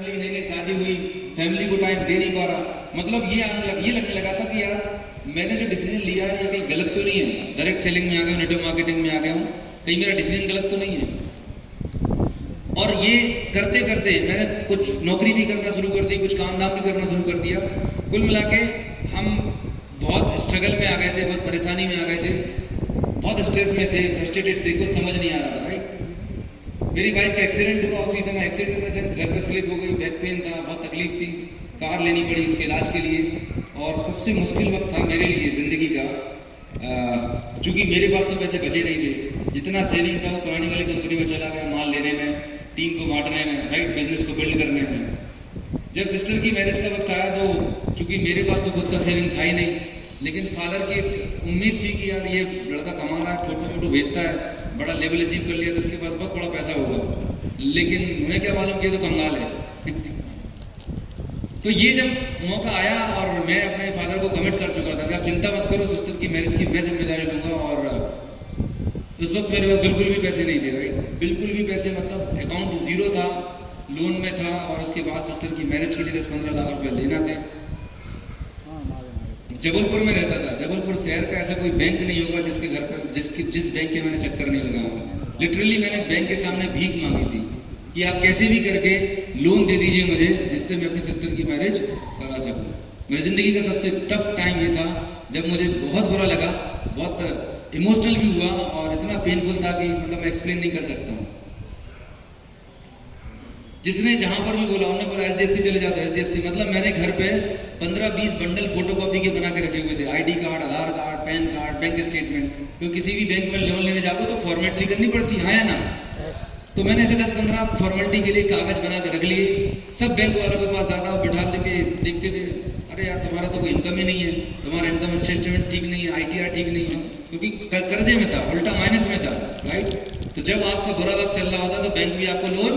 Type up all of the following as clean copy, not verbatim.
Family, नई नई शादी हुई, फैमिली को टाइम दे नहीं पा रहा। मतलब ये लगने लगा था कि यार मैंने जो डिसीजन लिया है ये कहीं गलत तो नहीं है, डायरेक्ट सेलिंग में आ गया हूँ, नेटवर्क मार्केटिंग में आ गया हूँ, कहीं मेरा डिसीजन गलत तो नहीं है। और ये करते करते मैंने कुछ नौकरी भी करना शुरू कर दी, कुछ काम धाम भी करना शुरू कर दिया। कुल मिला के हम बहुत स्ट्रगल में आ गए थे, बहुत परेशानी में आ गए थे, बहुत स्ट्रेस में थे, फ्रस्ट्रेटेड थे, कुछ समझ नहीं आ रहा था। राइट, मेरी बाइक का एक्सीडेंट हुआ, उसी समय एक्सीडेंट इन द सेंस घर पे स्लिप हो गई, बैक पेन था, बहुत तकलीफ थी, कार लेनी पड़ी उसके इलाज के लिए। और सबसे मुश्किल वक्त था मेरे लिए ज़िंदगी का, चूँकि मेरे पास तो पैसे बचे नहीं थे, जितना सेविंग था वो पुरानी वाली कंपनी में चला गया, माल लेने में, टीम को बांटने में, राइट, बिजनेस को बिल्ड करने में। जब सिस्टर की मैरिज का वक्त आया तो चूँकि मेरे पास तो खुद का सेविंग था ही नहीं, लेकिन फादर की एक उम्मीद थी कि यार ये लड़का कमा रहा है, फोटो वोटो भेजता है, बड़ा लेवल अचीव कर लिया तो उसके पास बहुत बड़ा पैसा होगा। लेकिन उन्हें क्या मालूम किया तो कंगाल है। तो ये जब मौका आया और मैं अपने फादर को कमिट कर चुका था कि आप चिंता मत करो, सिस्टर की मैरिज की मैं जिम्मेदारी लूँगा। और उस वक्त मेरे पास बिल्कुल भी पैसे नहीं थे, राइट, बिल्कुल भी पैसे, मतलब अकाउंट ज़ीरो था, लोन में था। और उसके बाद सिस्टर की मैरिज के लिए 10-15 लाख रुपए लेना थे। जबलपुर में रहता था, जबलपुर शहर का ऐसा कोई बैंक नहीं होगा जिसके घर पर जिस बैंक के मैंने चक्कर नहीं लगाया। लिटरली मैंने बैंक के सामने भीख मांगी थी कि आप कैसे भी करके लोन दे दीजिए मुझे, जिससे मैं अपनी सिस्टर की मैरिज करा सकूं। मेरी ज़िंदगी का सबसे टफ टाइम ये था जब मुझे बहुत बुरा लगा, बहुत इमोशनल भी हुआ और इतना पेनफुल था कि मतलब मैं एक्सप्लेन नहीं कर सकता हूँ। जिसने जहाँ पर भी बोला उन्होंने बोला HDFC चले जाता है, HDFC। मतलब मैंने घर पे 15-20 बंडल फोटोकॉपी के बना के रखे हुए थे, ID card, Aadhaar card, PAN card, bank statement. क्योंकि किसी भी बैंक में लोन लेने जाओगे तो फॉर्मेलिटी करनी पड़ती है, या ना? तो मैंने ऐसे 10-15 फॉर्मेलिटी के लिए कागज बना के रख लिए। सब बैंक वालों के पास आता बैठा के देखते थे, अरे यार तुम्हारा तो कोई इनकम ही नहीं है, तुम्हारा इनकम स्टेटमेंट ठीक नहीं है, ITR ठीक नहीं है, क्योंकि कर्जे में था, उल्टा माइनस में था, राइट। तो जब आपका बुरा वक्त चल रहा होता तो बैंक भी आपको लोन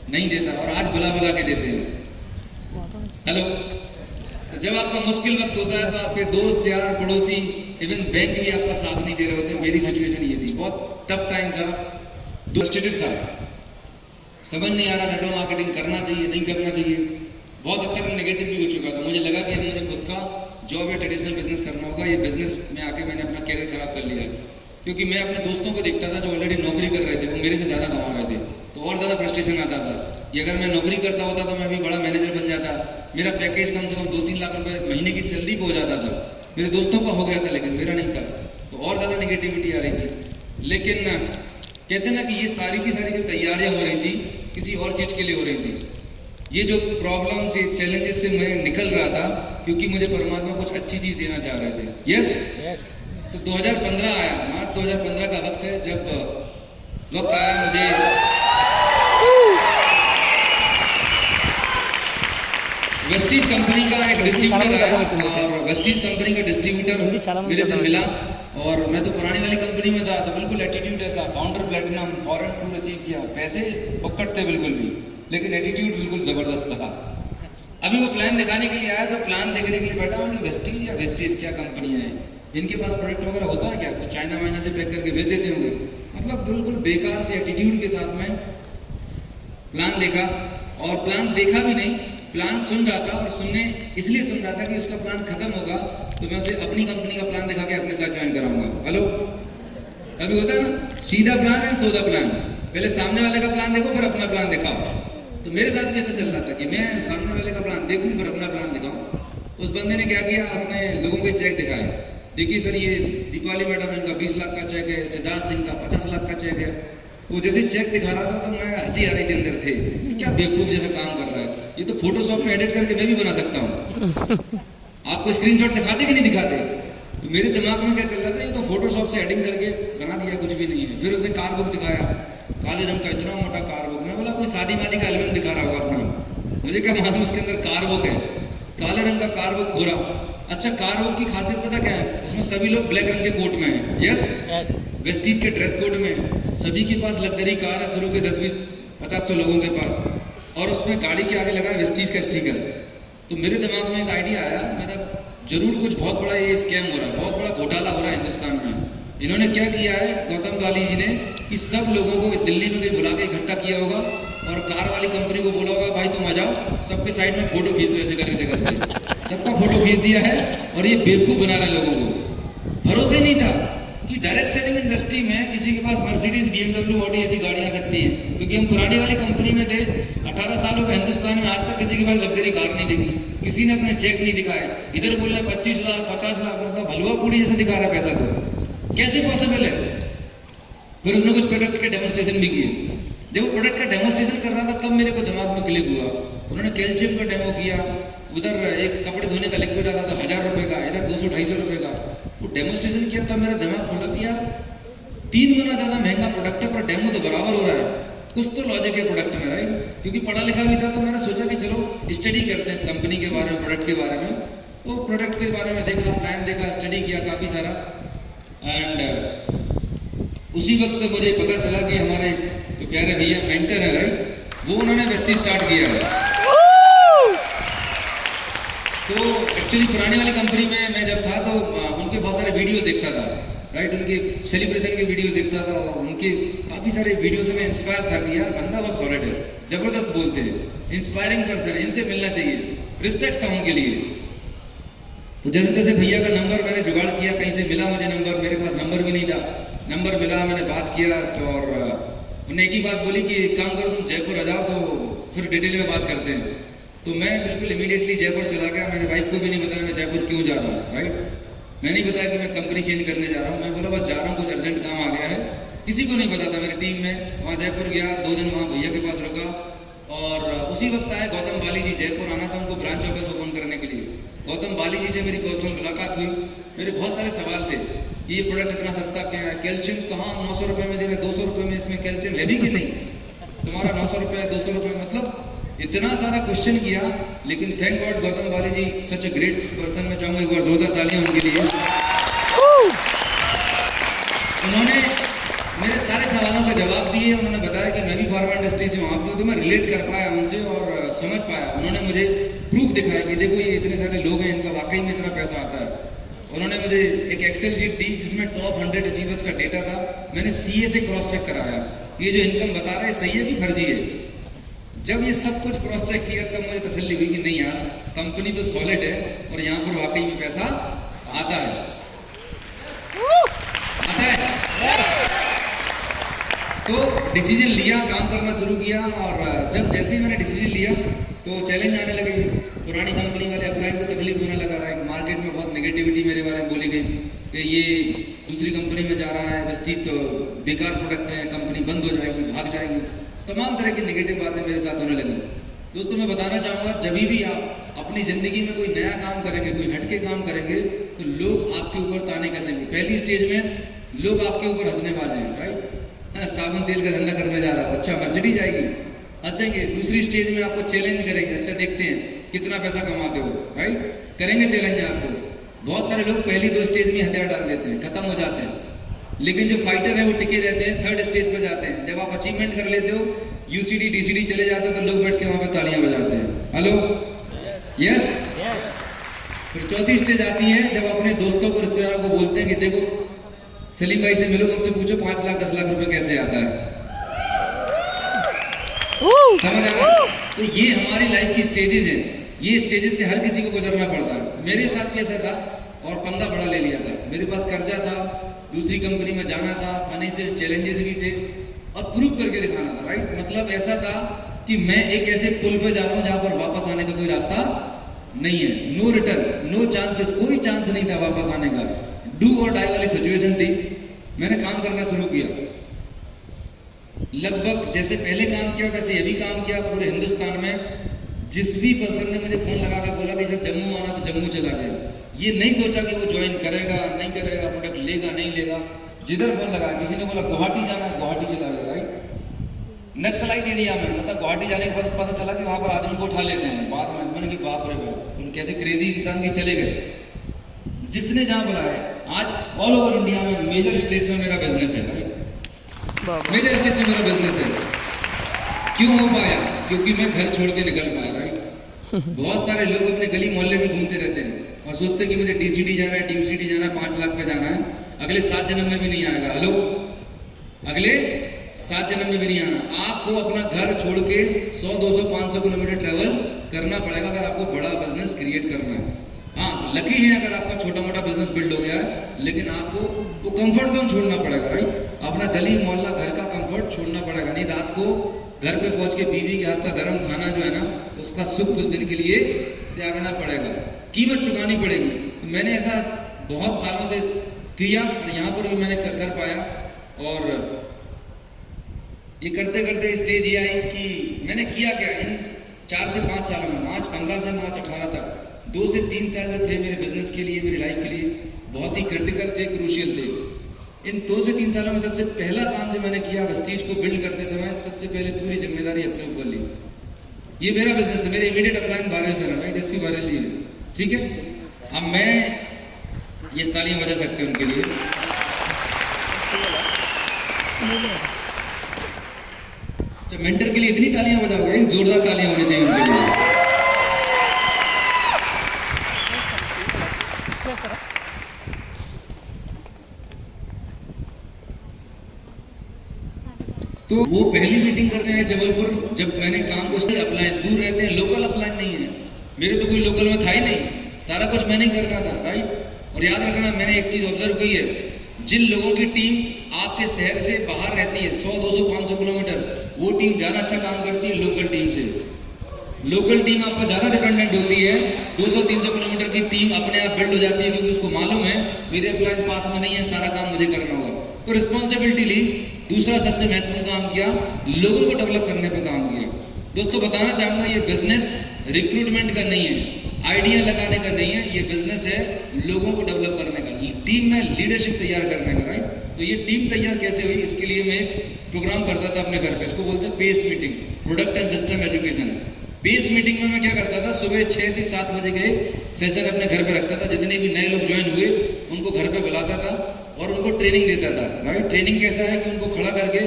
नहीं देता, और आज बुला के देते हैं। हेलो, तो जब आपका मुश्किल वक्त होता है तो आपके दोस्त, यार, पड़ोसी, इवन बैंक भी आपका साथ नहीं दे रहे होते। मेरी सिचुएशन ये थी, बहुत टफ टाइम था, फ्रस्ट्रेटेड था, समझ नहीं आ रहा नेटवर्क मार्केटिंग करना चाहिए नहीं करना चाहिए। बहुत हद तक नेगेटिव भी हो चुका था, मुझे लगा कि अब मुझे खुद का जॉब या ट्रेडिशनल बिजनेस करना होगा। ये बिजनेस में आके मैंने अपना कैरियर खराब कर लिया, क्योंकि मैं अपने दोस्तों को देखता था जो ऑलरेडी नौकरी कर रहे थे, वो मेरे से ज़्यादा कमा रहे थे, तो और ज़्यादा फ्रस्ट्रेशन आता था कि अगर मैं नौकरी करता होता तो मैं भी बड़ा मैनेजर बन जाता, मेरा पैकेज कम से कम 2-3 लाख रुपए महीने की सैलरी पे हो जाता था। मेरे दोस्तों का हो गया था लेकिन मेरा नहीं था, तो और ज़्यादा नेगेटिविटी आ रही थी। लेकिन कहते हैं ना कि ये सारी की सारी जो तैयारियाँ हो रही थी किसी और चीज़ के लिए हो रही थी। ये जो प्रॉब्लम से, चैलेंजेस से मैं निकल रहा था क्योंकि मुझे परमात्मा कुछ अच्छी चीज़ देना चाह रहे थे। यस, तो 2015 आया, मार्च 2015 का वक्त है, जब वक्त आया मुझे वेस्टीज कंपनी का एक डिस्ट्रीब्यूटर आया, और वेस्टीज कंपनी का डिस्ट्रीब्यूटर मेरे से मिला। और मैं तो पुरानी वाली कंपनी में था, तो बिल्कुल एटीट्यूड ऐसा, founder platinum, foreign tour achieve किया, पैसे पकड़ थे बिल्कुल भी, लेकिन एटीट्यूड बिल्कुल ज़बरदस्त था। अभी वो प्लान दिखाने के लिए आया, तो प्लान देखने के लिए बैठा हूँ कि वेस्टीज या वेस्टीज क्या कंपनी है, इनके पास प्रोडक्ट वगैरह होता है क्या, कुछ चाइना वाइना से पैक करके भेज देते होंगे। मतलब बिल्कुल बेकार से एटीट्यूड के साथ में प्लान देखा, और प्लान देखा भी नहीं, प्लान सुन रहा था, और सुनने इसलिए सुन रहा था कि उसका प्लान खत्म होगा तो मैं उसे अपनी कंपनी का प्लान दिखा के अपने साथ ज्वाइन कराऊंगा। हेलो, कभी होता है ना, सीधा प्लान है सोदा प्लान, पहले सामने वाले का प्लान देखो फिर अपना प्लान दिखाओ। तो मेरे साथ भी ऐसा चल रहा था कि मैं सामने वाले का प्लान देखूं फिर अपना प्लान दिखाऊं। उस बंदे ने क्या किया, उसने लोगों के चेक दिखाए, देखिए सर ये दीपावली मैडम इनका 20 लाख का चेक है, सिद्धार्थ सिंह का 50 लाख का चेक है। वो जैसे चेक दिखा रहा था तो मैं हंसी आ रही थी अंदर से, क्या बेवकूफ़ जैसा काम कर रहा है, ये तो फोटोशॉप पे एडिट करके मैं भी बना सकता हूँ। आपको स्क्रीनशॉट दिखाते कि नहीं दिखाते? तो मेरे दिमाग में क्या चल रहा था, ये तो फोटोशॉप से एडिटिंग करके बना दिया, कुछ भी नहीं है। फिर उसने कार बुक दिखाया, काले रंग का इतना मोटा कार बुक। मैं बोला कोई शादी वादी का एल्बम दिखा रहा होगा अपना, मुझे क्या मालूम उसके अंदर कार बुक है, काले रंग का कार बुक खोला। अच्छा, कार बुक की खासियत पता क्या है, उसमें सभी लोग ब्लैक रंग के कोट में हैं। यस, वेस्टीज के ड्रेस कोड में, सभी के पास लग्जरी कार है, शुरू के 10-20-50 लोगों के पास, और उसमें गाड़ी के आगे लगा है वेस्टीज का स्टिकर। तो मेरे दिमाग में एक आइडिया आया, मतलब जरूर कुछ बहुत बड़ा ये स्कैम हो रहा है, बहुत बड़ा घोटाला हो रहा है हिंदुस्तान में। इन्होंने क्या किया है गौतम गाली जी ने, कि सब लोगों को दिल्ली में कहीं बुला के इकट्ठा किया होगा और कार वाली कंपनी को बोला होगा भाई तुम आ सबके साइड में फोटो खींच दो ऐसे करके सबका फोटो खींच दिया है और ये बेवकूफ बना रहे लोगों को। भरोसे नहीं था कि डायरेक्ट सेलिंग इंडस्ट्री में किसी के पास मर्सिडीज, BMW, ऑडी ऐसी गाड़ियां आ सकती हैं, क्योंकि हम पुरानी वाली कंपनी में थे। 18 सालों का हिंदुस्तान में आज तक किसी के पास लग्जरी कार नहीं देखी, किसी ने अपने चेक नहीं दिखाए। इधर बोल रहे 25 लाख 50 लाख, मतलब हलवा पूड़ी जैसा दिखा रहा है पैसा, तो कैसे पॉसिबल है। फिर उसने कुछ प्रोडक्ट के डेमोस्ट्रेशन भी किए। जब वो प्रोडक्ट का डेमोस्ट्रेशन कर रहा था तब मेरे को दिमाग में क्लिक हुआ। उन्होंने कैल्शियम का डेमो किया, उधर एक कपड़े धोने का लिक्विड आता था 1000 रुपये का, इधर 200-250 रुपये का। वो डेमोस्ट्रेशन किया तब मेरा दिमाग खोला कि यार 3 गुना ज़्यादा महंगा प्रोडक्ट है पर डेमो तो बराबर हो रहा है, कुछ तो लॉजिक है प्रोडक्ट में, राइट। क्योंकि पढ़ा लिखा भी था तो मैंने सोचा कि चलो स्टडी करते हैं इस कंपनी के बारे में, प्रोडक्ट के बारे में। वो प्रोडक्ट के बारे में देखा, प्लान देखा, स्टडी किया काफ़ी सारा। एंड उसी वक्त मुझे पता चला कि हमारे प्यारे भैया मेंटर है, राइट, वो उन्होंने वेस्टीज स्टार्ट किया है। तो एक्चुअली पुरानी वाली कंपनी में मैं जब था तो उनके बहुत सारे वीडियोस देखता था, राइट, उनके सेलिब्रेशन के वीडियोस देखता था और उनके काफ़ी सारे वीडियो से मैं इंस्पायर था कि यार बंदा बहुत सॉलिड है, ज़बरदस्त बोलते हैं, इंस्पायरिंग पर्सन है, इनसे मिलना चाहिए, रिस्पेक्ट था उनके लिए। तो जैसे तैसे भैया का नंबर मैंने जुगाड़ किया, कहीं से मिला मुझे नंबर, मेरे पास नंबर भी नहीं था, नंबर मिला, मैंने बात किया तो और उन्होंने एक ही बात बोली कि एक काम करो तुम जयपुर आ जाओ तो फिर डिटेल में बात करते हैं। तो मैं बिल्कुल इमीडिएटली जयपुर चला गया। मेरी वाइफ को भी नहीं बताया मैं जयपुर क्यों जा रहा हूँ, राइट, मैं नहीं बताया कि मैं कंपनी चेंज करने जा रहा हूँ। मैं बोला बस जा रहा हूँ, कुछ अर्जेंट काम आ गया है, किसी को नहीं पता था मेरी टीम में। वहाँ जयपुर गया, 2 दिन वहाँ भैया के पास रुका और उसी वक्त आए गौतम बाली जी, जयपुर आना था उनको ब्रांच ऑफिस ओपन करने के लिए। गौतम बाली जी से मेरी पर्सनल मुलाकात हुई। मेरे बहुत सारे सवाल थे कि ये प्रोडक्ट इतना सस्ता क्या है, कैल्शियम कहाँ 900 रुपये में दे रहे, 200 रुपये में इसमें कैल्शियम है भी कि नहीं, तुम्हारा 900 रुपये 200 रुपये, मतलब इतना सारा क्वेश्चन किया। लेकिन thank God Gautam Bali ji such a great person, मैं चाहूँगा एक बार जोरदार तालियां उनके लिए। उन्होंने मेरे सारे सवालों का जवाब दिए। उन्होंने बताया कि मैं भी फार्मा इंडस्ट्री से वहाँ पर, तो मैं रिलेट कर पाया उनसे और समझ पाया। उन्होंने मुझे प्रूफ दिखाया कि देखो ये इतने सारे लोग हैं, इनका वाकई में इतना पैसा आता है। उन्होंने मुझे एक एक्सेल शीट दी जिसमें टॉप 100 अचीवर्स का डेटा था। मैंने CA से क्रॉस चेक कराया ये जो इनकम बता रहा है सही है कि फर्जी है। जब ये सब कुछ क्रॉस चेक किया तब मुझे तसल्ली हुई कि नहीं यार कंपनी तो सॉलिड है और यहाँ पर वाकई में पैसा आता है, आता है। तो डिसीजन लिया, काम करना शुरू किया और जब जैसे ही मैंने डिसीजन लिया तो चैलेंज आने लगे। पुरानी कंपनी वाले अपलाइड को तकलीफ होने लगा रहा है, मार्केट में बहुत नेगेटिविटी मेरे बारे में बोली गई कि ये दूसरी कंपनी में जा रहा है, वेस्टीज तो बेकार प्रोडक्ट है, कंपनी बंद हो जाएगी, भाग जाएगी, तमाम तरह की नेगेटिव बातें मेरे साथ होने लगी। दोस्तों मैं बताना चाहूँगा जब भी आप अपनी ज़िंदगी में कोई नया काम करेंगे, कोई हटके काम करेंगे तो लोग आपके ऊपर ताने कसेंगे। पहली स्टेज में लोग आपके ऊपर हंसने वाले हैं, राइट, हाँ साबुन तेल का धंधा करने जा रहा हो, अच्छा मर्सिडीज जाएगी, हंसेंगे। दूसरी स्टेज में आपको चैलेंज करेंगे, अच्छा देखते हैं कितना पैसा कमाते हो, राइट, करेंगे चैलेंज आपको। बहुत सारे लोग पहली 2 स्टेज में हथियार डाल देते हैं, खत्म हो जाते हैं, लेकिन जो फाइटर है वो टिके रहते हैं, 3rd स्टेज पर जाते हैं। जब आप अचीवमेंट कर लेते हो, UCD DCD चले जाते हो तो लोग बैठ के वहाँ पे तालियां बजाते हैं, हेलो, यस। फिर 4थी स्टेज आती है जब अपने दोस्तों को, रिश्तेदारों को बोलते हैं कि देखो सलीम भाई से मिलो, उनसे पूछो 5 लाख 10 लाख रुपए कैसे आता है, समझ आ रहा है। तो ये हमारी लाइफ की स्टेजेस हैं, ये स्टेजेस से हर किसी को गुजरना पड़ता है। मेरे साथ भी ऐसा था और पंगा बड़ा ले लिया था। मेरे पास कर्जा था, दूसरी कंपनी में जाना था, फाइनेंशियल चैलेंजेस भी थे और प्रूव करके दिखाना था, राइट। मतलब ऐसा था कि मैं एक ऐसे पुल पे जा रहा हूँ जहाँ पर वापस आने का कोई रास्ता नहीं है, नो रिटर्न, नो चांसेस, कोई चांस नहीं था वापस आने का, डू और डाई वाली सिचुएशन थी। मैंने काम करना शुरू किया, लगभग जैसे पहले काम किया वैसे ये भी काम किया। पूरे हिंदुस्तान में जिस भी पर्सन ने मुझे फ़ोन लगा के बोला कि सर जम्मू आना तो जम्मू चला गया। ये नहीं सोचा कि वो ज्वाइन करेगा नहीं करेगा, प्रोडक्ट लेगा नहीं लेगा, जिधर फोन लगा। किसी ने बोला गुवाहाटी जाना है, गुवाहाटी चला गया, राइट। नक्सलाइट एरिया में, मतलब गुवाहाटी जाने के बाद पता चला कि वहाँ पर आदमी को उठा लेते हैं। बाद में मैंने कि बाप रे बाप, उन कैसे क्रेजी इंसान की चले गए। जिसने जहाँ बुलाया, आज ऑल ओवर इंडिया में मेजर स्टेट्स में मेरा बिजनेस है, राइट, मेजर स्टेट्स में मेरा बिजनेस है। क्यों हो पाया? क्योंकि मैं घर छोड़ के निकल पाया, राइट। बहुत सारे लोग अपने गली मोहल्ले में घूमते रहते हैं और सोचते हैं कि मुझे DCD जाना है, TUCD जाना है, 5 लाख पे जाना है, अगले 7 जन्म में भी नहीं आएगा। हेलो, अगले 7 जन्म में भी नहीं आना। आपको अपना घर छोड़ के 100, 200, 500 किलोमीटर ट्रेवल करना पड़ेगा अगर आपको बड़ा बिजनेस क्रिएट करना है। हाँ, लकी है अगर आपका छोटा मोटा बिजनेस बिल्ड हो गया है, लेकिन आपको वो कंफर्ट जोन छोड़ना पड़ेगा, राइट। अपना गली मोहल्ला घर का कंफर्ट छोड़ना पड़ेगा। नहीं, रात को घर पे पहुंच के बीवी के हाथ का गर्म खाना जो है ना, उसका सुख कुछ दिन के लिए त्यागना पड़ेगा, कीमत चुकानी पड़ेगी। तो मैंने ऐसा बहुत सालों से किया और यहाँ पर भी मैंने कर पाया। और ये करते करते स्टेज ये आई कि मैंने किया क्या इन 4 से 5 सालों में, मार्च 15 से मार्च 18 तक 2 से 3 साल जो थे मेरे बिजनेस के लिए, मेरी लाइफ के लिए बहुत ही क्रिटिकल थे, क्रूशियल थे। इन 2 से 3 सालों में सबसे पहला काम जो मैंने किया, वेस्टीज को बिल्ड करते समय सबसे पहले पूरी जिम्मेदारी अपने ऊपर ली। ये मेरा बिजनेस है, मेरे इमीडिएट अपलाइन बारेल से ना, राइट, एसपी बारेल जी है, ठीक है। अब मैं ये तालियां बजा सकते हैं उनके लिए। तो मेंटर के लिए इतनी तालियां बजाओगे, जोरदार तालियां होनी चाहिए उनके लिए। तो वो पहली मीटिंग करने आए जबलपुर, जब मैंने काम को अपलाइन, दूर रहते हैं, लोकल अपलाइन नहीं है, मेरे तो कोई लोकल में था ही नहीं, सारा कुछ मैंने ही करना था, राइट। और याद रखना, मैंने एक चीज ऑब्जर्व की है, जिन लोगों की टीम आपके शहर से बाहर रहती है 100, 200, 500 किलोमीटर, वो टीम ज्यादा अच्छा काम करती है लोकल टीम से। लोकल टीम आप पर ज्यादा डिपेंडेंट होती है। 200, 300 किलोमीटर की टीम अपने आप बिल्ड हो जाती है, क्योंकि उसको मालूम है मेरे अपलाइन पास में नहीं है, सारा काम मुझे करना होगा। तो रिस्पॉन्सिबिलिटी ली। दूसरा सबसे महत्वपूर्ण काम किया, लोगों को डेवलप करने पे काम किया। दोस्तों बताना चाहूंगा, ये बिजनेस रिक्रूटमेंट का नहीं है, आइडिया लगाने का नहीं है, ये बिजनेस है लोगों को डेवलप करने का, टीम में लीडरशिप तैयार करने का, राइट। तो ये टीम तैयार कैसे हुई, इसके लिए मैं एक प्रोग्राम करता था अपने घर पे, इसको बोलते हैं pace meeting, product and system education. Pace meeting में मैं क्या करता था, सुबह 6 से 7 बजे के सेशन अपने घर पे रखता था। जितने भी नए लोग ज्वाइन हुए उनको घर पे बुलाता था और उनको ट्रेनिंग देता था, राइट। ट्रेनिंग कैसा है कि उनको खड़ा करके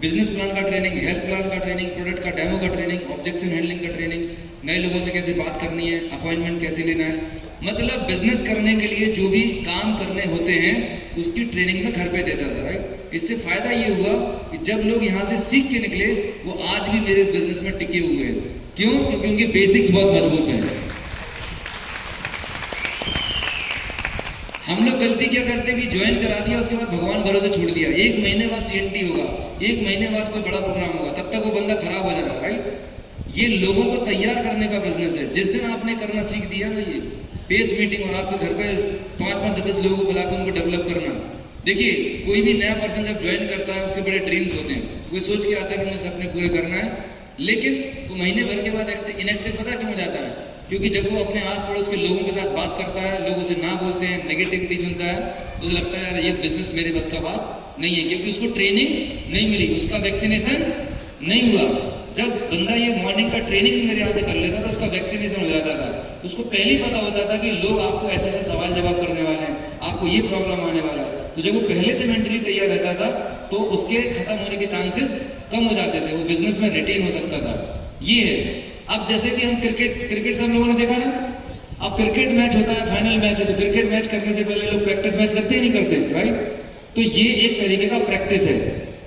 बिजनेस प्लान का ट्रेनिंग, हेल्थ प्लान का ट्रेनिंग, प्रोडक्ट का डेमो का ट्रेनिंग, ऑब्जेक्शन हैंडलिंग का ट्रेनिंग, नए लोगों से कैसे बात करनी है, अपॉइंटमेंट कैसे लेना है, मतलब बिजनेस करने के लिए जो भी काम करने होते हैं उसकी ट्रेनिंग में घर पे देता था, राइट। इससे फायदा ये हुआ कि जब लोग यहाँ से सीख के निकले, वो आज भी मेरे इस बिजनेस में टिके हुए हैं। क्यों? क्योंकि उनके बेसिक्स बहुत मजबूत हैं। हम लोग गलती क्या करते हैं कि ज्वाइन करा दिया, उसके बाद भगवान भरोसे छोड़ दिया। 1 महीने बाद CNT होगा, 1 महीने बाद कोई बड़ा प्रोग्राम होगा, तब तक वो बंदा खराब हो जाएगा, राइट। ये लोगों को तैयार करने का बिजनेस है। जिस दिन आपने करना सीख दिया ना, ये पेस मीटिंग, और आपके घर पे 5-5, 10 लोगों को बुला के उनको डेवलप करना। देखिए, कोई भी नया पर्सन जब ज्वाइन करता है, उसके बड़े ड्रीम्स होते हैं, वो सोच के आता है कि मुझे सपने पूरे करना है, लेकिन वो महीने भर के बाद इनएक्टिव पता क्यों हो जाता है? क्योंकि जब वो अपने आस पड़ोस के लोगों के साथ बात करता है, लोगों से ना बोलते हैं, नेगेटिविटी सुनता है, तो उसे लगता है यार ये बिजनेस मेरे बस का बात नहीं है, क्योंकि उसको ट्रेनिंग नहीं मिली, उसका वैक्सीनेशन नहीं हुआ। जब बंदा ये मॉर्निंग का ट्रेनिंग मेरे यहाँ से कर लेता था, उसका वैक्सीनेशन हो जाता था। उसको पहले ही पता होता था कि लोग आपको ऐसे ऐसे सवाल जवाब करने वाले हैं, आपको ये प्रॉब्लम आने वाला है। तो जब वो पहले से मेंटली तैयार रहता था, तो उसके खत्म होने के चांसेस कम हो जाते थे, वो बिजनेस में रिटेन हो सकता था। ये है। अब जैसे कि हम क्रिकेट सब लोगों ने देखा ना, अब क्रिकेट मैच होता है, फाइनल मैच है, तो क्रिकेट मैच करने से पहले लोग प्रैक्टिस मैच करते ही नहीं करते, राइट। तो ये एक तरीके का प्रैक्टिस है।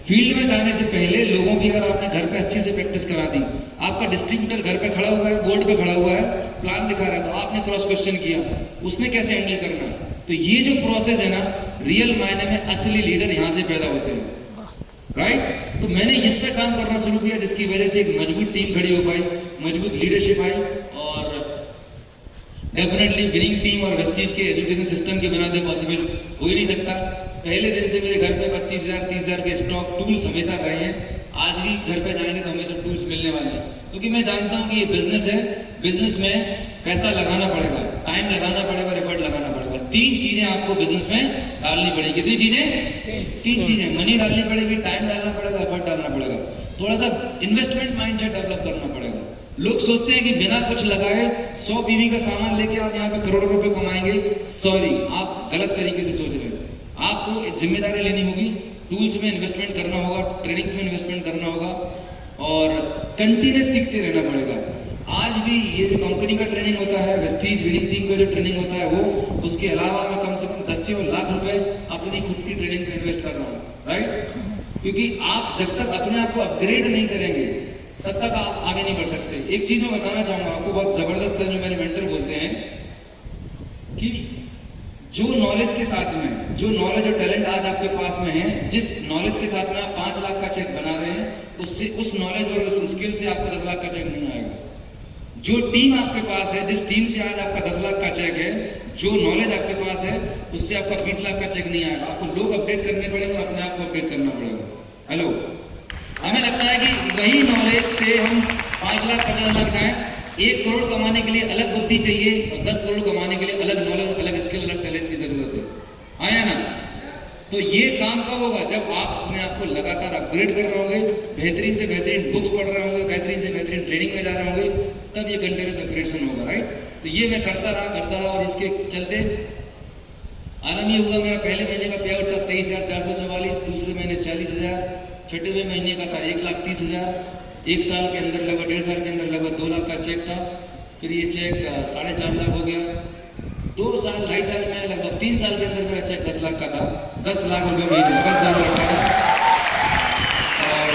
फील्ड में जाने से पहले लोगों की अगर आपने घर पे अच्छे से प्रैक्टिस करा दी, आपका डिस्ट्रीब्यूटर घर पे खड़ा हुआ है, बोर्ड पे खड़ा हुआ है, प्लान दिखा रहा है, तो आपने क्रॉस क्वेश्चन किया, उसने कैसे हैंडल करना है। तो ये जो प्रोसेस है ना, रियल मायने में असली लीडर यहाँ से पैदा होते हैं, राइट। तो मैंने इस पे काम करना शुरू किया, जिसकी वजह से एक मजबूत टीम खड़ी हो पाई, मजबूत लीडरशिप आई, और डेफिनेटली विनिंग टीम और वेस्टीज के एजुकेशन सिस्टम के बिना तो पॉसिबल हो ही नहीं सकता। पहले दिन से मेरे घर पे 25,000 30,000 के स्टॉक टूल्स हमेशा रहे हैं। आज भी घर पे जाएंगे तो हमेशा टूल्स मिलने वाले हैं, क्योंकि मैं जानता हूँ कि ये बिजनेस है, बिजनेस में पैसा लगाना पड़ेगा, टाइम लगाना पड़ेगा, एफर्ट लगाना पड़ेगा। 3 चीजें आपको बिजनेस में डालनी पड़ेगी। कितनी चीजें? 3 चीजें। मनी डालनी पड़ेगी, टाइम डालना पड़ेगा, एफर्ट डालना पड़ेगा, थोड़ा सा इन्वेस्टमेंट माइंडसेट डेवलप करना पड़ेगा। लोग सोचते हैं कि बिना कुछ लगाए 100 PV का सामान लेके आप यहाँ पे करोड़ों रुपए कमाएंगे। सॉरी, आप गलत तरीके से सोच रहे हैं। आपको एक जिम्मेदारी लेनी होगी, टूल्स में इन्वेस्टमेंट करना होगा, ट्रेनिंग्स में इन्वेस्टमेंट करना होगा, और कंटिन्यूस सीखते रहना पड़ेगा। आज भी ये जो कंपनी का ट्रेनिंग होता है, वेस्टीज विनिंग टीम का जो ट्रेनिंग होता है, वो उसके अलावा मैं कम से कम 10 से लाख रुपए अपनी खुद की ट्रेनिंग पे इन्वेस्ट कर रहा हूँ, राइट। क्योंकि आप जब तक अपने आप को अपग्रेड नहीं करेंगे तब तक आप आगे नहीं बढ़ सकते। एक चीज मैं बताना चाहूंगा आपको, बहुत जबरदस्त है, जो मेरे मेंटर बोलते हैं कि जो नॉलेज के साथ में, जो नॉलेज और टैलेंट आज आपके पास में है, जिस नॉलेज के साथ में आप 5 लाख का चेक बना रहे हैं, उससे, उस नॉलेज और उस स्किल से आपको 10 लाख का चेक नहीं आएगा। जो टीम आपके पास है, जिस टीम से आज आपका 10 लाख का चेक है, जो नॉलेज आपके पास है, उससे आपका 20 लाख का चेक नहीं आएगा। आपको लोग अपडेट करने पड़ेंगे और अपने आप को अपडेट करना पड़ेगा। हेलो, हमें लगता है कि वही नॉलेज से हम 5 लाख 50 लाख जाएं। 1 करोड़ कमाने के लिए अलग बुद्धि चाहिए और 10 करोड़ कमाने के लिए अलग नॉलेज, अलग स्किल, अलग टैलेंट की जरूरत है। आया ना? तो ये काम कब होगा? जब आप अपने आप को लगातार अपग्रेड कर रहे होंगे, बेहतरीन से बेहतरीन बुक्स पढ़ रहे होंगे, बेहतरीन से बेहतरीन ट्रेनिंग में जा रहे होंगे, तब ये कंटिन्यूस अपग्रेडेशन होगा, राइट? तो ये मैं करता रहा और इसके चलते आलम ये हुआ, मेरा पहले महीने का पे आउट था 23,444, दूसरे महीने 40,000, छठवें महीने का था 1,30,000, 1 साल के अंदर लगभग 1.5 साल के अंदर लगभग 2 लाख का चेक था। फिर ये चेक 4.5 लाख हो गया। 2 साल 2.5 साल में लगभग 3 साल के अंदर मेरा चेक 10 लाख का था। 10 लाख रुपये महीने, अगस्त 2018। और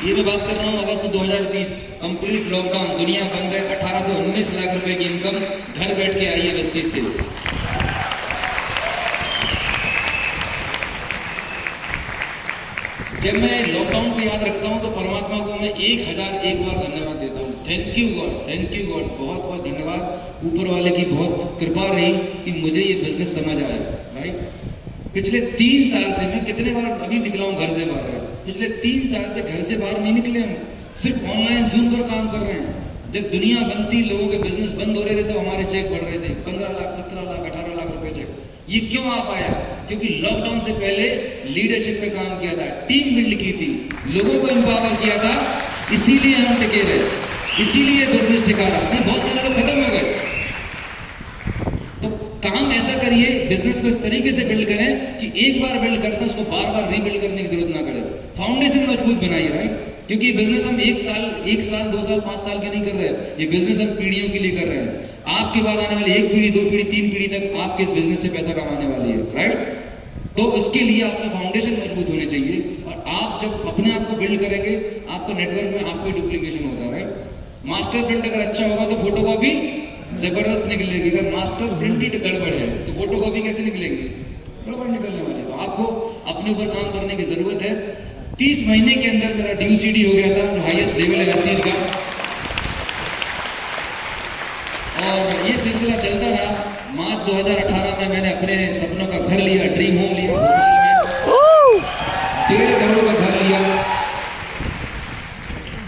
ये मैं बात कर रहा हूँ अगस्त 2020, कंप्लीट लॉकडाउन, दुनिया बंद है। 18 से 19 लाख रुपए की इनकम घर बैठ के आई है वेस्टीज से। जब मैं लॉकडाउन को याद रखता हूँ तो परमात्मा को मैं 1001 बार धन्यवाद देता हूँ। Thank you God, thank you God, बहुत बहुत धन्यवाद। ऊपर वाले की बहुत कृपा रही कि मुझे ये बिजनेस समझ आया, राइट? पिछले 3 साल से मैं कितने बार अभी निकला हूँ घर से बाहर। पिछले 3 साल से घर से बाहर नहीं निकले हम, सिर्फ ऑनलाइन जूम पर काम कर रहे हैं। जब दुनिया बंद थी, लोगों के बिजनेस बंद हो रहे थे, तो हमारे चेक बढ़ रहे थे 15 लाख, 17 लाख, 18 लाख रुपए चेक। ये क्यों आ पाया? क्योंकि लॉकडाउन से पहले लीडरशिप पे काम किया था, टीम बिल्ड की थी, लोगों को एम्पावर किया था, इसीलिए हम टिके रहे, इसीलिए बिजनेस टिका रहा। नहीं, बहुत सारे लोग खत्म हो गए। तो काम ऐसा करिए, बिजनेस को इस तरीके से बिल्ड करें कि एक बार बिल्ड करते हैं, उसको बार बार रीबिल्ड करने की जरूरत ना पड़े। फाउंडेशन मजबूत बनाइए, राइट? क्योंकि बिजनेस हम 1 साल 2 साल 5 साल के नहीं कर रहे हैं, ये बिजनेस हम पीढ़ियों के लिए कर रहे हैं। आपके बाद आने वाली 1 पीढ़ी, 2 पीढ़ी, 3 पीढ़ी तक आपके इस बिजनेस से पैसा कमाने वाली है, राइट? तो इसके लिए आपकी फाउंडेशन मजबूत होनी चाहिए। और आप जब अपने आप को बिल्ड करेंगे, आपको नेटवर्क में आपको डुप्लीकेशन होता है, राइट? मास्टर प्रिंट अगर अच्छा होगा तो फोटोकॉपी जबरदस्त निकलेगी। अगर मास्टर प्रिंट ही गड़बड़ है तो फोटोकॉपी कैसे निकलेगी? गड़बड़ निकलने वाली। तो आपको अपने ऊपर काम करने की जरूरत है। 30 महीने के अंदर मेरा ड्यू CD हो गया था, जो हाईएस्ट लेवल है वेस्टीज का, और ये सिलसिला चलता रहा। मार्च 2018 में मैंने अपने सपनों का घर लिया, ड्रीम होम लिया, भोपाल में 1.5 करोड़ का घर लिया।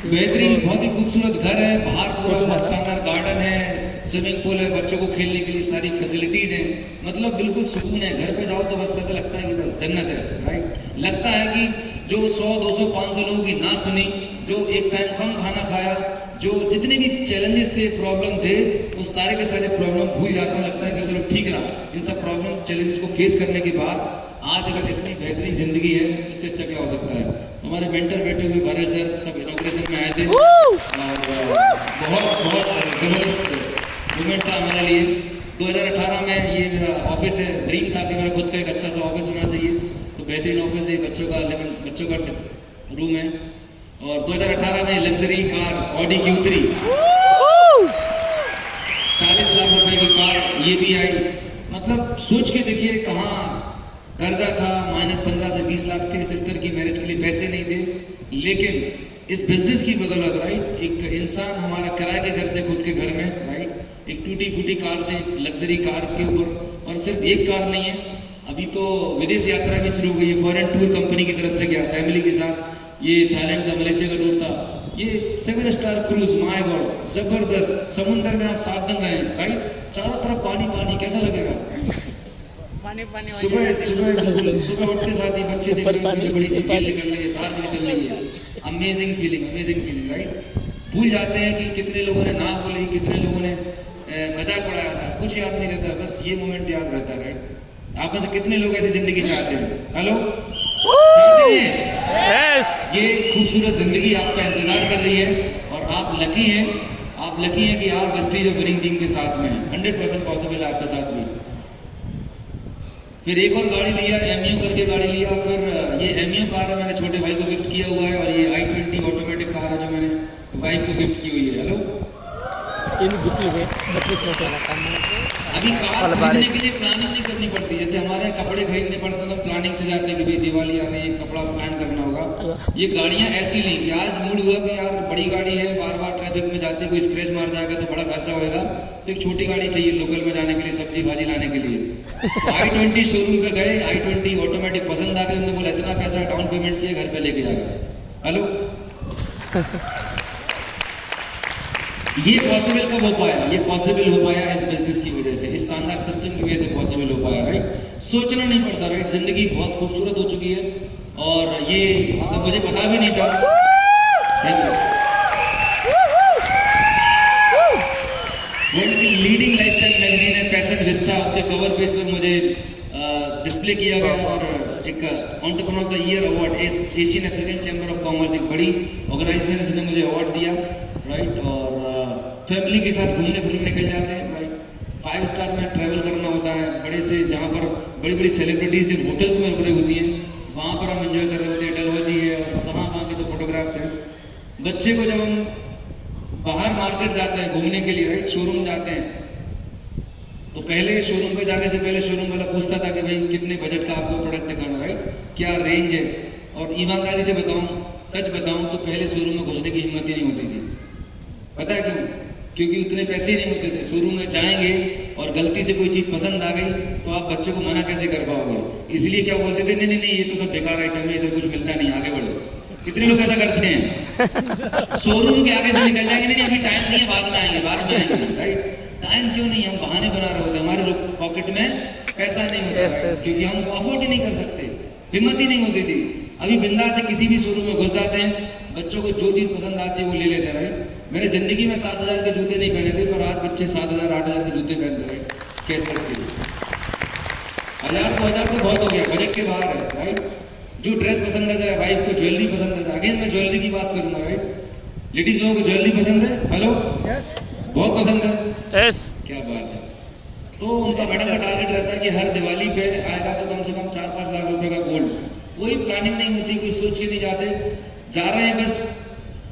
बेहतरीन, बहुत ही खूबसूरत घर है, बाहर पूरा बहुत शानदार गार्डन है, स्विमिंग पूल है, बच्चों को खेलने के लिए सारी फैसिलिटीज हैं, मतलब बिल्कुल सुकून है। घर पे जाओ तो बस ऐसा लगता है कि बस जन्नत है, राइट? लगता है कि जो 100, 200, 500 लोगों की ना सुनी, जो एक टाइम कम खाना खाया, जो जितने भी चैलेंजेस थे, प्रॉब्लम थे, वो सारे के सारे प्रॉब्लम भूल जाता हूँ। लगता है कि चलो ठीक रहा। इन सब प्रॉब्लम चैलेंजेस को फेस करने के बाद आज अगर इतनी बेहतरीन जिंदगी है, इससे अच्छा क्या हो सकता है? हमारे मेंटर बैठे हुए भारत सर सब इनॉग्रेशन में आए थे और बहुत बहुत जबरदस्त मोमेंट था हमारे लिए। 2018 में ये मेरा ऑफिस है, ड्रीम था कि मेरा खुद का एक अच्छा सा ऑफिस होना चाहिए। तो बेहतरीन ऑफिस है, बच्चों का रूम है। और 2018 में luxury car Audi Q3 40 lakh रुपए की कार ये भी आई। मतलब सोच के देखिए, कहाँ कर्जा था, -15 से 20 लाख थे, सिस्टर की मैरिज के लिए पैसे नहीं थे, लेकिन इस बिजनेस की बदौलत, राइट, एक इंसान हमारा किराए के घर से खुद के घर में, राइट, एक टूटी फूटी कार से लग्जरी कार के ऊपर, और सिर्फ एक कार नहीं है, अभी तो विदेश यात्रा भी शुरू हो गई है। फॉरेन टूर कंपनी की तरफ से गया फैमिली के साथ, ये थाईलैंड का, मलेशिया का टूर था, ये 7 स्टार क्रूज, माय गॉड, जबरदस्त। समुद्र में आप 7 दिन रहे, राइट, चारों तरफ पानी पानी, कैसा लगेगा? सुबह उठते साथ ही बच्चे देख रहे हैं, उसमें से बड़ी सी खेल निकल रही है, साथ निकल रही है। Amazing feeling, right? भूल जाते हैं कि कितने लोगों ने ना बोली, कितने लोगों ने मजाक उड़ाया था, कुछ याद नहीं रहता, बस ये मोमेंट याद रहता है, राइट? आप में से कितने लोग ऐसी जिंदगी चाहते हैं? हेलो, चाहते हैं? ये खूबसूरत जिंदगी आपका इंतजार कर रही है, और आप लकी हैं, कि आप वेस्टीज ऑफ विनिंग टीम के साथ में हैं। 100% पॉसिबल है आपके साथ भी। फिर एक और गाड़ी लिया, एमयू करके गाड़ी लिया। फिर ये एमयू कार है, मैंने छोटे भाई को गिफ्ट किया हुआ है। और ये i20 ऑटोमेटिक कार है जो मैंने वाइफ को गिफ्ट की हुई है। हेलो, अभी कार खरीदने के लिए प्लानिंग नहीं करनी पड़ती। जैसे हमारे यहाँ कपड़े खरीदने पड़ते हैं तो प्लानिंग से जाते हैं कि भाई दिवाली आ रही है, कपड़ा प्लान करना होगा। ये गाड़ियाँ ऐसी ली कि आज मूड हुआ कि यार बड़ी गाड़ी है, बार बार ट्रैफिक में जाते कोई स्क्रैच मार जाएगा तो बड़ा खर्चा होएगा, तो एक छोटी गाड़ी चाहिए लोकल में जाने के लिए, सब्जी भाजी लाने के लिए। तो i20 शोरूम पे गए, i20 ऑटोमेटिक पसंद आ गई। उन्होंने बोला इतना पैसा डाउन पेमेंट किया, घर पे लेके आ गए। हेलो, ये पॉसिबल कब हो पाया? ये पॉसिबल हो पाया इस बिजनेस की वजह से, इस शानदार सिस्टम की वजह से पॉसिबल हो पाया। राइट, सोचना नहीं पड़ता। राइट, जिंदगी बहुत खूबसूरत हो चुकी है और ये तो मुझे पता भी नहीं था। वर्ल्ड की लीडिंग लाइफस्टाइल मैगजीन है पैशन विस्टा, उसके कवर पेज पर मुझे डिस्प्ले किया गया और एक entrepreneur of the year award Asian African chamber of commerce, एक बड़ी ऑर्गेनाइजेशन ने मुझे अवार्ड दिया। राइट, और फैमिली के साथ घूमने फिरने निकल जाते हैं। राइट, 5 स्टार में ट्रैवल करना होता है, बड़े से जहाँ पर बड़ी बड़ी सेलिब्रिटीज जिन होटल्स में रुक रही होती हैं वहाँ पर हम एंजॉय कर रहे होते हैं। डलहौजी है और कहाँ के तो फोटोग्राफ्स हैं। बच्चे को जब हम बाहर मार्केट जाते हैं घूमने के लिए, राइट, शोरूम जाते हैं, तो पहले शोरूम पे जाने से पहले शोरूम वाला पूछता था कि भाई कितने बजट का आपको प्रोडक्ट दिखाना, राइट, क्या रेंज है। और ईमानदारी से बताऊं, सच बताऊं तो पहले शोरूम में घुसने की हिम्मत ही नहीं होती थी। पता है क्यों? क्योंकि उतने पैसे ही नहीं होते थे। शोरूम में जाएंगे और गलती से कोई चीज़ पसंद आ गई तो आप बच्चे को मना कैसे कर पाओगे? इसलिए क्या बोलते थे, नहीं नहीं ये तो सब बेकार आइटम है, इधर कुछ मिलता नहीं, आगे बढ़ो। कितने लोग ऐसा करते हैं? शोरूम के आगे से निकल जाएंगे, नहीं अभी टाइम नहीं है, बाद में आएंगे, बाद में आएंगे। राइट, टाइम क्यों नहीं? हम बहाने बना रहे होते, हमारे लोग पॉकेट में पैसा नहीं होता। क्योंकि हम अफोर्ड ही नहीं कर सकते, हिम्मत ही नहीं होती थी। अभी बिंदास से किसी भी शोरूम में घुस जाते हैं, बच्चों को जो चीज़ पसंद आती है वो ले लेते हैं। राइट, मैंने जिंदगी में 7,000 के जूते नहीं पहने थे, पर आज बच्चे 7,000 8,000 के जूते पहनते हैं। स्केचर्स के 1,000 2,000 तो बहुत हो गया, बजट के बाहर है। राइट, जो ड्रेस पसंद आ जाए, वाइफ को ज्वेलरी पसंद आ जाए। अगेन मैं ज्वेलरी की बात करूंगा। राइट, लेडीज लोगों को ज्वेलरी पसंद है? हेलो, बहुत पसंद है। क्या बात है। तो उनका मैडम का टारगेट रहता है कि हर दिवाली पे आएगा तो कम से कम 4-5 लाख रुपए का गोल्ड। कोई प्लानिंग नहीं होती, कोई सोच के नहीं जाते, जा रहे हैं बस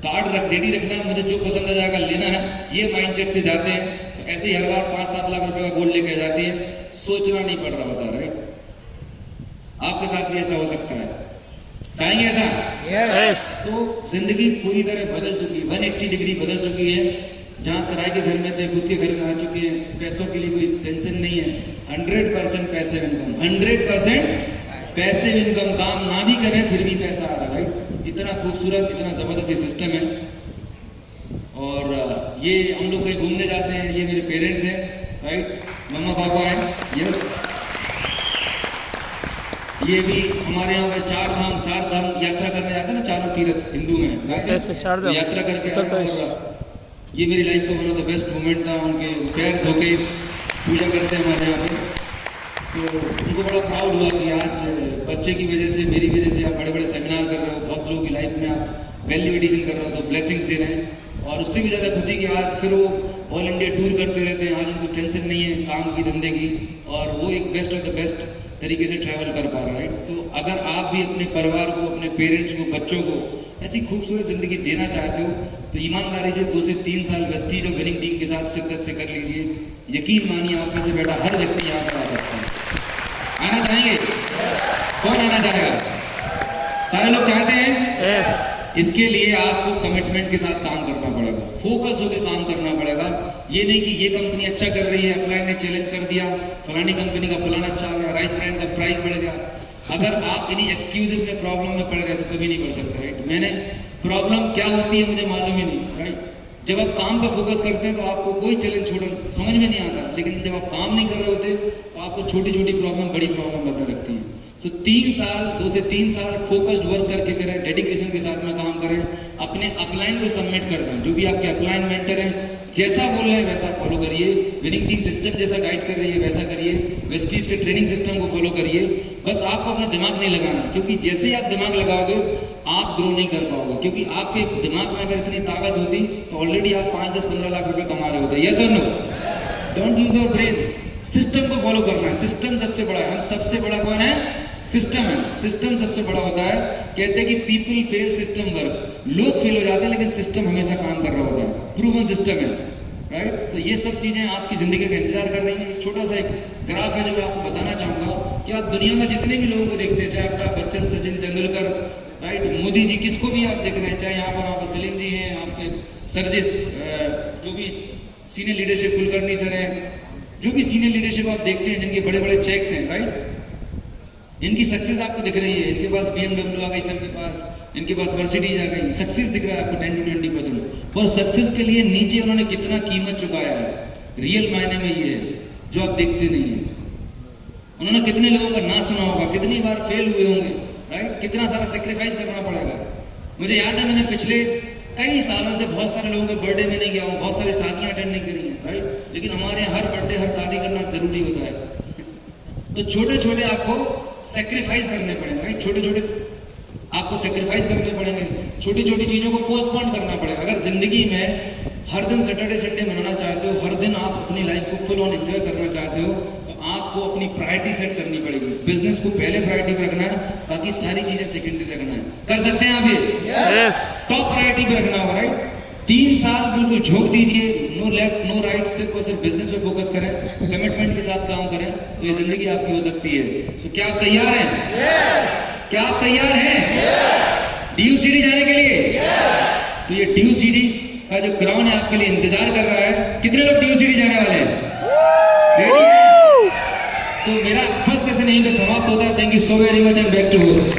कार्ड रेडी रखना है, मुझे जो पसंद आ जाएगा लेना है, ये माइंडसेट से जाते हैं। तो ऐसे ही हर बार 5-7 लाख रुपए का गोल्ड लेके जाती है, सोचना नहीं पड़ रहा होता। राइट, आपके साथ भी ऐसा हो सकता है, चाहेंगे ऐसा? Yes. तो जिंदगी पूरी तरह बदल चुकी है, 180 डिग्री बदल चुकी है। जहाँ किराए के घर में थे, खुद के घर में आ चुके हैं, पैसों के लिए कोई टेंशन नहीं है। 100% पैसिव इनकम, 100% पैसिव इनकम। काम ना भी करें फिर भी पैसा आ रहा है। राइट, इतना खूबसूरत, इतना ज़बरदस्त ये सिस्टम है। और ये हम लोग कहीं घूमने जाते हैं, ये मेरे पेरेंट्स हैं। राइट, मम्मा पापा हैं। यस, ये भी हमारे यहाँ पे 4 धाम यात्रा करने जाते हैं ना, चारों तीर्थ हिंदू में जाते हैं, यात्रा करके। ये मेरी लाइफ का one of the best moment था। उनके पैर धोके पूजा करते हैं हमारे यहाँ पे, तो उनको बड़ा प्राउड हुआ कि आज बच्चे की वजह से, मेरी वजह से आप बड़े बड़े सेमिनार कर रहे हो, बहुत लोगों की लाइफ में आप वैल्यू एडिशन कर रहे हो, तो ब्लेसिंग्स दे रहे हैं। और उससे भी ज़्यादा खुशी कि आज फिर वो ऑल इंडिया टूर करते रहते हैं। आज उनको टेंशन नहीं है काम की, धंधे की, और वो एक बेस्ट ऑफ द बेस्ट तरीके से ट्रैवल कर पा रहा है। राइट, तो अगर आप भी अपने परिवार को, अपने पेरेंट्स को, बच्चों को ऐसी खूबसूरत ज़िंदगी देना चाहते हो तो ईमानदारी से 2 से 3 साल वेस्टीज और विनिंग टीम के साथ शिद्दत से कर लीजिए। यकीन मानिए आप में से बेटा हर व्यक्ति यहाँ पर आ सकता है। आना चाहेंगे? कौन आना चाहेगा? सारे लोग चाहते हैं? Yes. इसके लिए आपको कमिटमेंट के साथ काम करना पड़ेगा, फोकस होकर काम करना पड़ेगा। ये नहीं कि ये कंपनी अच्छा कर रही है, अपलाइन ने चैलेंज कर दिया, फलानी कंपनी का प्लान अच्छा आ गया, राइस ब्रांड का प्राइस बढ़ गया। अगर आप इन्हीं एक्सक्यूजेस में प्रॉब्लम में पड़ रहे तो कभी नहीं बढ़ सकते। राइट, मैंने प्रॉब्लम क्या होती है मुझे मालूम ही नहीं। राइट, जब आप काम पे फोकस करते हैं तो आपको कोई चैलेंज छोटा समझ में नहीं आता, लेकिन जब आप काम नहीं कर रहे होते तो आपको छोटी छोटी प्रॉब्लम बड़ी प्रॉब्लम लगने लगती है। सो 3 साल, 2 से 3 साल फोकस्ड वर्क करके करें, डेडिकेशन के साथ में काम करें, अपने अपलाइन को सबमिट कर दें। जो भी आपके अपलाइन मेंटर हैं जैसा बोल रहे हैं वैसा फॉलो करिए, विनिंग टीम सिस्टम जैसा गाइड कर रही है वैसा करिए, वेस्टीज के ट्रेनिंग सिस्टम को फॉलो करिए। बस आपको अपना दिमाग नहीं लगाना, क्योंकि जैसे ही आप दिमाग लगाओगे आप ग्रो नहीं कर पाओगे। क्योंकि आपके दिमाग में अगर इतनी ताकत होती तो ऑलरेडी आप 5, 10, 15 लाख रुपए कमा रहे होते। यस और no? Don't use your brain, system को फॉलो करना है। सिस्टम सबसे बड़ा है। हम सबसे बड़ा कौन है? सिस्टम है। सिस्टम सबसे बड़ा होता है। कहते हैं कि पीपल फेल, सिस्टम वर्क। लोग फेल हो जाते हैं लेकिन सिस्टम हमेशा काम कर रहा होता है। प्रूवन सिस्टम है, राइट। तो ये सब चीजें आपकी जिंदगी का इंतजार कर रही हैं। छोटा सा एक ग्राफ है जो मैं आपको बताना चाहूंगा कि आप दुनिया में जितने भी लोगों को देखते हैं, चाहे अमिताभ बच्चन, सचिन तेंदुलकर, राइट, मोदी जी, किसको भी आप देख रहे हैं, चाहे यहाँ पर आप सलीम जी हैं, यहाँ पे सरजिस, जो भी सीनियर लीडरशिप, कुलकर्णी सर हैं, जो भी सीनियर लीडरशिप आप देखते हैं जिनके बड़े बड़े चेक्स हैं, राइट, इनकी सक्सेस आपको दिख रही है। इनके पास BMW आ गई, सर के पास, इनके पास मर्सिडीज आ गई, सक्सेस दिख रहा है आपको 10 to 20%। पर सक्सेस के लिए नीचे उन्होंने कितना कीमत चुकाया है, रियल मायने में ये है जो आप देखते नहीं है। उन्होंने कितने लोगों का ना सुना होगा, कितनी बार फेल हुए होंगे, राइट, कितना सारा सेक्रीफाइस करना पड़ेगा। मुझे याद है मैंने पिछले कई सालों से बहुत सारे लोगों के बर्थडे में नहीं गया हूँ, बहुत सारी शादियाँ अटेंड नहीं करी हैं, राइट, लेकिन हमारे यहाँ हर बर्थडे, हर शादी करना जरूरी होता है। तो छोटे छोटे आपको सेक्रीफाइस करने पड़ेंगे, राइट, छोटे छोटे आपको सेक्रीफाइस करने पड़ेंगे, छोटी छोटी चीज़ों को पोस्टपोन करना पड़ेगा। अगर जिंदगी में हर दिन सैटरडे संडे मनाना चाहते हो, हर दिन आप अपनी लाइफ को फुल ऑन एंजॉय करना चाहते हो, तो आपको अपनी प्रायोरिटी सेट करनी पड़ेगी। बिजनेस को पहले प्रायोरिटी पे रखना है, बाकी सारी चीजें सेकेंडरी रखना है। कर सकते हैं आप ये? टॉप प्रायोरिटी पे रखना होगा, राइट। 3 साल बिल्कुल झोंक दीजिए, नो लेफ्ट नो राइट, सिर्फ और सिर्फ बिजनेस पे फोकस करें, कमिटमेंट के साथ काम करें, तो ये जिंदगी आपकी हो सकती है। सो क्या आप तैयार हैं? क्या आप तैयार हैं DUCD जाने के लिए? तो ये DUCD का जो क्राउन है आपके लिए इंतजार कर रहा है। कितने लोग DUCD जाने वाले हैं? रेडी है? सो मेरा फर्स्ट सेशन यहीं पे समाप्त होता है। Thank you so very much and back to host.